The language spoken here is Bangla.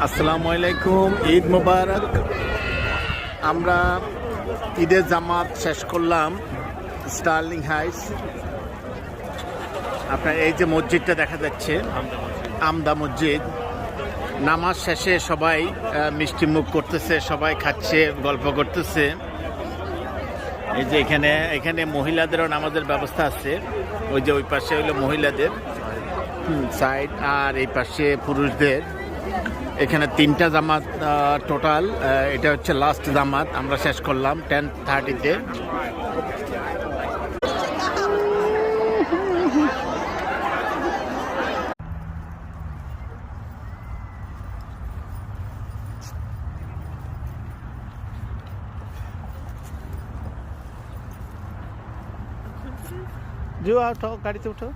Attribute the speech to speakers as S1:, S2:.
S1: আসসালামু আলাইকুম, ঈদ মোবারক। আমরা ঈদের জামাত শেষ করলাম স্টার্লিং হাইটস। আপনার এই যে মসজিদটা দেখা যাচ্ছে, আমদা মসজিদ। নামাজ শেষে সবাই মিষ্টি মুখ করতেছে, সবাই খাচ্ছে, গল্প করতেছে। এই যে এখানে মহিলাদেরও নামাজের ব্যবস্থা আছে। ওই যে ওই পাশে হইলো মহিলাদের সাইড, আর এই পাশে পুরুষদের। এখানে 3টা জামাত টোটাল। এটা হচ্ছে লাস্ট জামাত, আমরা শেষ করলাম 10:30-তে। গাড়িতে উঠো।